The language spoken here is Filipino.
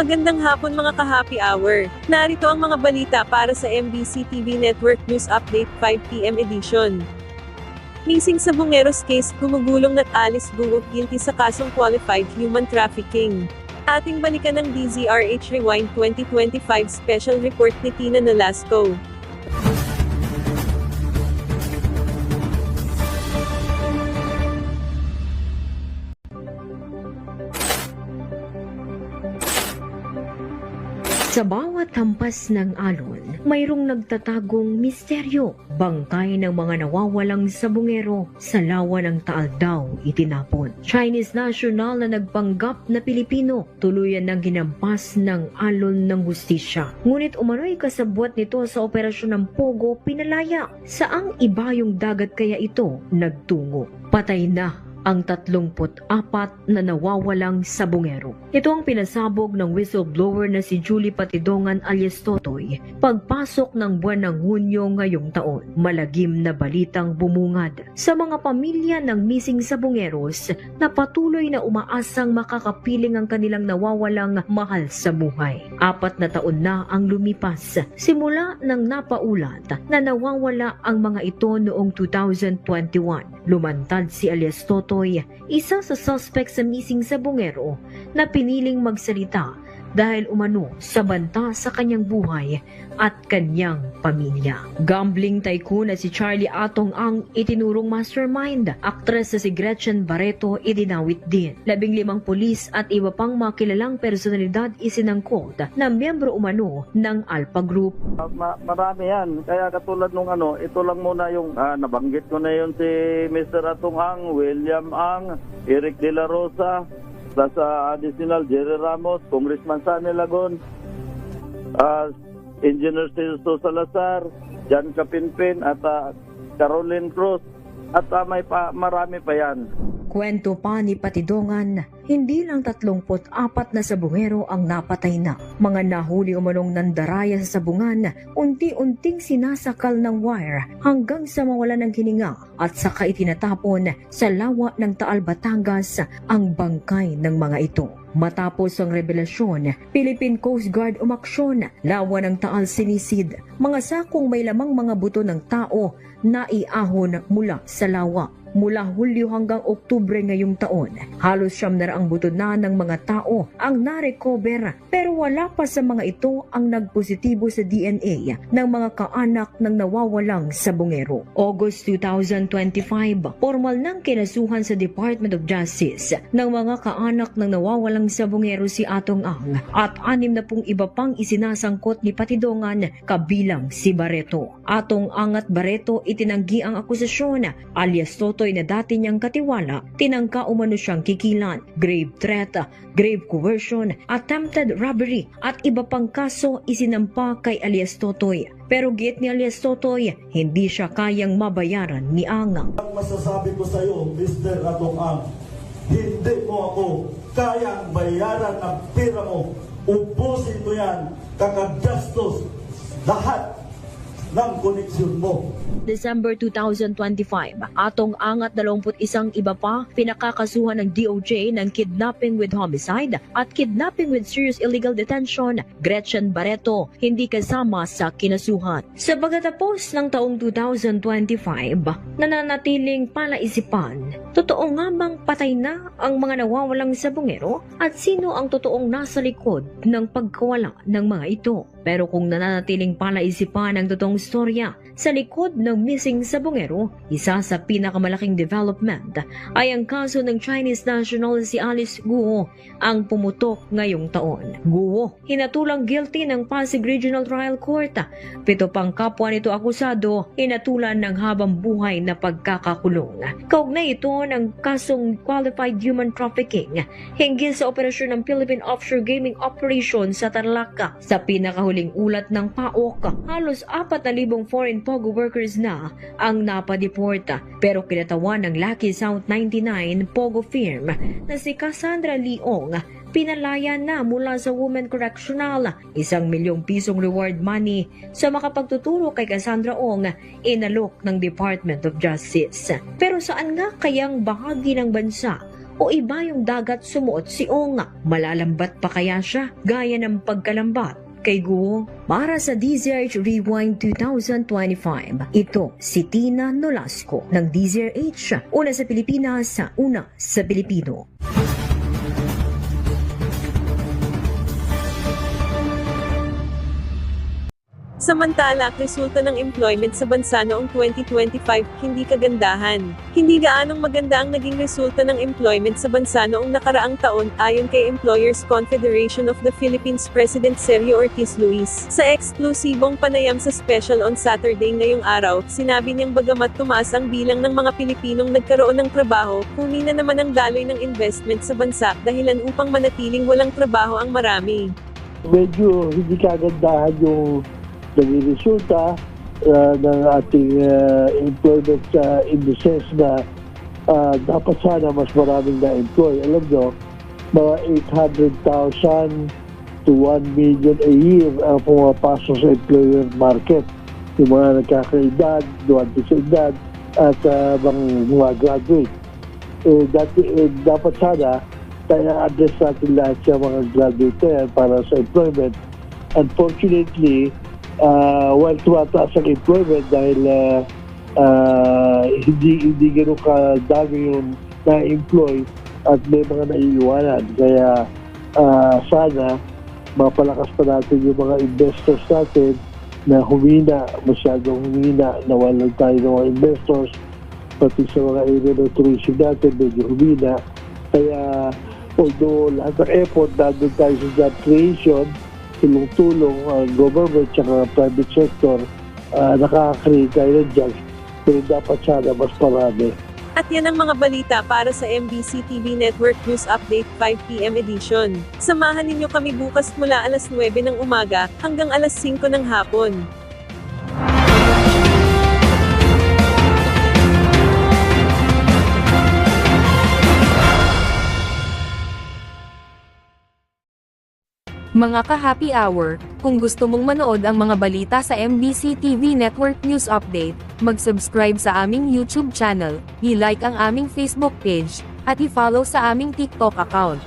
Magandang hapon mga ka-happy hour. Narito ang mga balita para sa MBC TV Network News Update 5 PM edition. Missing sa Bungeros case, gumugulong at Alice Guo guilty sa kasong qualified human trafficking. Ating balikan ng DZRH Rewind 2025 special report ni Tina Nolasco. Sa bawat hampas ng alon, mayroong nagtatagong misteryo. Bangkay ng mga nawawalang sabungero sa lawa ng Taal daw itinapon. Chinese national na nagpanggap na Pilipino, tuluyan ng ginampas ng alon ng hustisya. Ngunit umano'y kasabwat nito sa operasyon ng Pogo pinalaya. Saang ibayong dagat kaya ito nagtungo? Patay na ang 34 na nawawalang sabungero. Ito ang pinasabog ng whistleblower na si Julie Patidongan alias Totoy pagpasok ng buwan ng Hunyo ngayong taon. Malagim na balitang bumungad sa mga pamilya ng missing sabungeros na patuloy na umaasang makakapiling ang kanilang nawawalang mahal sa buhay. 4 na taon na ang lumipas simula nang napaulat na nawawala ang mga ito noong 2021. Lumantad si alias Totoy, isa sa suspect sa missing sabungero na piniling magsalita dahil umano sa banta sa kanyang buhay at kanyang pamilya. Gambling tycoon na si Charlie Atong ang itinurong mastermind. Aktres na si Gretchen Barreto idinawit din. 15 pulis at iba pang mga kilalang personalidad isinangkot na miyembro umano ng Alpha Group. Marami yan. Kaya katulad nung ito lang muna yung nabanggit ko na yun si Mr. Atong Ang, William Ang, Eric De La Rosa, sa additional Jerry Ramos, Congressman Sani Lagon, Engineer Celso Salazar, Jan Capinpin at Caroline Cruz at marami pa yan. Kwento pa ni Patidongan, hindi lang 34 na sabungero ang napatay na. Mga nahuli umanong nandaraya sa sabungan, unti-unting sinasakal ng wire hanggang sa mawalan ng hininga at saka itinatapon sa lawa ng Taal, Batangas ang bangkay ng mga ito. Matapos ang revelasyon, Philippine Coast Guard umaksyon, lawa ng Taal sinisid, mga sakong may lamang mga buto ng tao na iahon mula sa lawa. Mula Hulyo hanggang Oktubre ngayong taon, halos 700 buto na ng mga tao ang narecover pero wala pa sa mga ito ang nagpositibo sa DNA ng mga kaanak ng nawawalang sabungero. August 2025, formal nang kinasuhan sa Department of Justice ng mga kaanak ng nawawalang sabungero si Atong Ang at 60 iba pang isinasangkot ni Patidongan kabilang si Barreto. Atong Ang at Barreto itinanggi ang akusasyon alias Totoy na dati niyang katiwala, tinangka umano siyang kikilan, grave threat, grave coercion, attempted robbery at iba pang kaso isinampa kay alias Totoy. Pero giit ni alias Totoy, hindi siya kayang mabayaran ni Ang. Ang masasabi ko sa iyo, Mr. Atong Ang, hindi mo ako kayang bayaran ng pera mo. Ubusin mo yan, kakagastos, lahat ng koneksyon mo. December 2025, Atong Ang at 21 iba pa pinakakasuhan ng DOJ ng kidnapping with homicide at kidnapping with serious illegal detention. Gretchen Barreto hindi kasama sa kinasuhan. Sa pagtatapos ng taong 2025, nananatiling palaisipan, totoo nga bang patay na ang mga nawawalang sabungero at sino ang totoong nasa likod ng pagkawala ng mga ito? Pero kung nananatiling palaisipan ang totoong storya sa likod ng missing sabungero, isa sa pinakamalaking development ay ang kaso ng Chinese national si Alice Guo ang pumutok ngayong taon. Guo, hinatulang guilty ng Pasig Regional Trial Court. 7 pang kapwa nito akusado, hinatulan ng habang buhay na pagkakakulong. Kaugnay ito ng kasong qualified human trafficking hinggil sa operasyon ng Philippine Offshore Gaming Operation sa Tarlac. Sa pinakahuling ulat ng PAOK, halos 4,000 foreign Pogo workers na ang napadeport. Pero kinatawan ng Lucky South 99 Pogo firm na si Cassandra Leong pinalaya na mula sa Women Correctional. 1 milyong pisong reward money sa makapagtuturo kay Cassandra Ong inalok ng Department of Justice. Pero saan nga kayang bahagi ng bansa O iba yung dagat sumuot si Ong? Malalambat pa kaya siya gaya ng pagkalambat kay Guo? Para sa DZRH Rewind 2025, ito si Tina Nolasco ng DZRH, una sa Pilipinas, una sa Pilipino. Samantala, resulta ng employment sa bansa noong 2025, hindi kagandahan. Hindi gaanong maganda ang naging resulta ng employment sa bansa noong nakaraang taon, ayon kay Employers Confederation of the Philippines President Sergio Ortiz Luis. Sa eksklusibong panayam sa special on Saturday ngayong araw, sinabi niyang bagamat tumaas ang bilang ng mga Pilipinong nagkaroon ng trabaho, kunin na naman ang daloy ng investment sa bansa, dahilan upang manatiling walang trabaho ang marami. Medyo hindi kagandahan yung naging resulta ng ating employment indices na dapat sana mas maraming na-employ. Alam nyo, mga 800,000 to 1 million a year ang pumapasok sa employment market. Yung mga nagkakaedad, duwante sa edad, at mga graduate. Dapat sana tayo address natin lahat sa mga graduate na yan para sa employment. Unfortunately, while tumataas ang employment dahil hindi gano'n kadami yung na-employ at may mga naiiwanan. Kaya sana mapalakas pa natin yung mga investors natin na masyadong humina, nawalan tayo ng mga investors, pati sa mga area ng tourism natin, medyo humina. Kaya although lahat ng effort nandun tayo sa job creation, tulong-tulong ang government at private sector, nakaka-create tayo ng jobs, pero dapat sana mas marami. At yan ang mga balita para sa MBC TV Network News Update 5 PM edition. Samahan ninyo kami bukas mula alas 9 ng umaga hanggang alas 5 ng hapon. Mga ka-happy hour, kung gusto mong manood ang mga balita sa MBC TV Network News Update, mag-subscribe sa aming YouTube channel, i-like ang aming Facebook page, at i-follow sa aming TikTok account.